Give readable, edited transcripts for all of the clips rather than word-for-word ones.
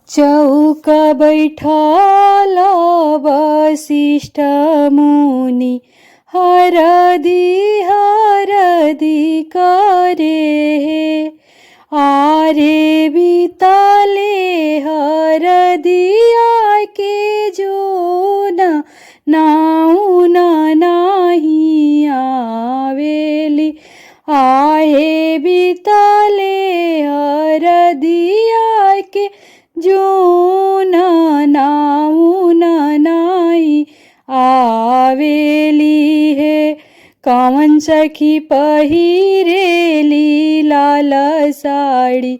चौका बैठाला वसिष्ठ मुनि हरदी हरदी करे हे। आरे बीताले हरदिया के जोन नाउन नाही आवेली। आहे बीताले हरदिया के जोन नाउन नाही आवेली हे। कौन सखी पहिरेली लाल साड़ी,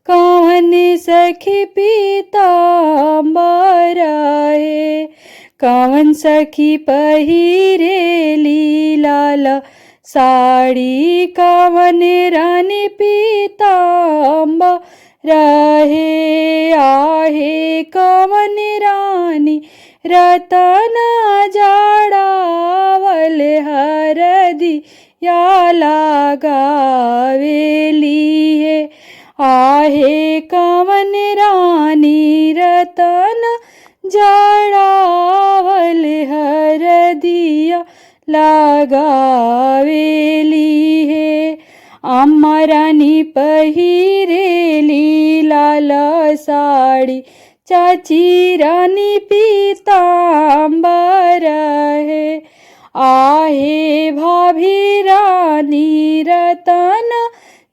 कौन सखी पीतांबर हे। कौन सखी पहिरेली लाल साड़ी, कौन रानी पीतांबर हे। आहे कौन रानी रतन जड़ावल हरदी या लगावेली हे। आहे कौन रानी रतन जड़ावल हरदिया लगावेली हे। अम्मा रानी पहिरेली लाल साड़ी, चाची रानी पीतांबर है। आहे भाभी रानी रतन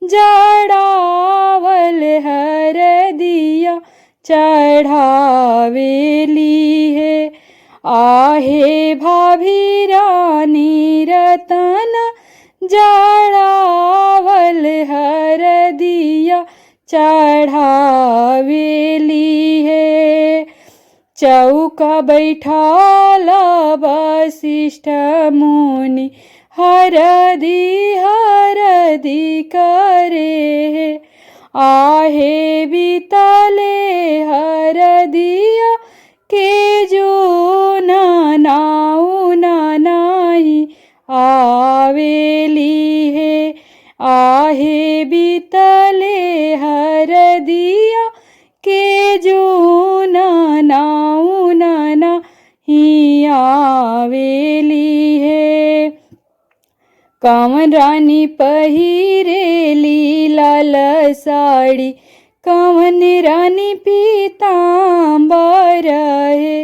जड़ावल हरदिया चढ़ावेली है। आहे भाभी रानी रतन जड़ावल हरदिया चढ़ावेली है। चौका बैठाला वसिष्ठ मुनि हरदी हरदी करे हे। आहे बीताले हरदिया के जोन नाउन नाही आवेली हे। आहे बीतले हरदिया के जोन नाउन नाही आवेली हे। कौन रानी पहिरेली लाल साड़ी, कौन रानी पीतांबर हे।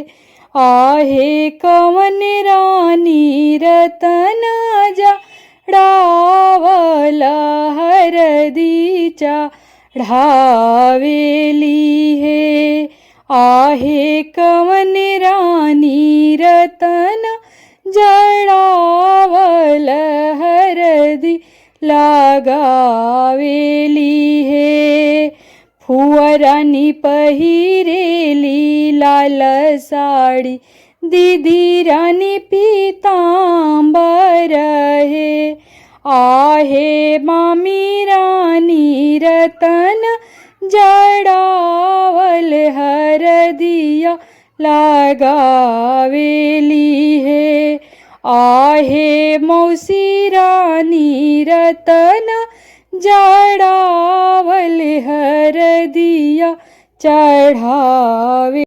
आहे कौन रानी रतन जड़ावल हरदी चढ़ावेली हे। आहे कौन रानी रतन जड़ावल हरदी लगावेली हे। फुआ रानी पहिरेली लाल साड़ी, दीदी रानी पीतांबर हे। आहे मामी रानी रतन जड़ावल हरदिया लगावेली हे। आहे मौसी रानी रतन जड़ावल हरदिया चढ़ावे।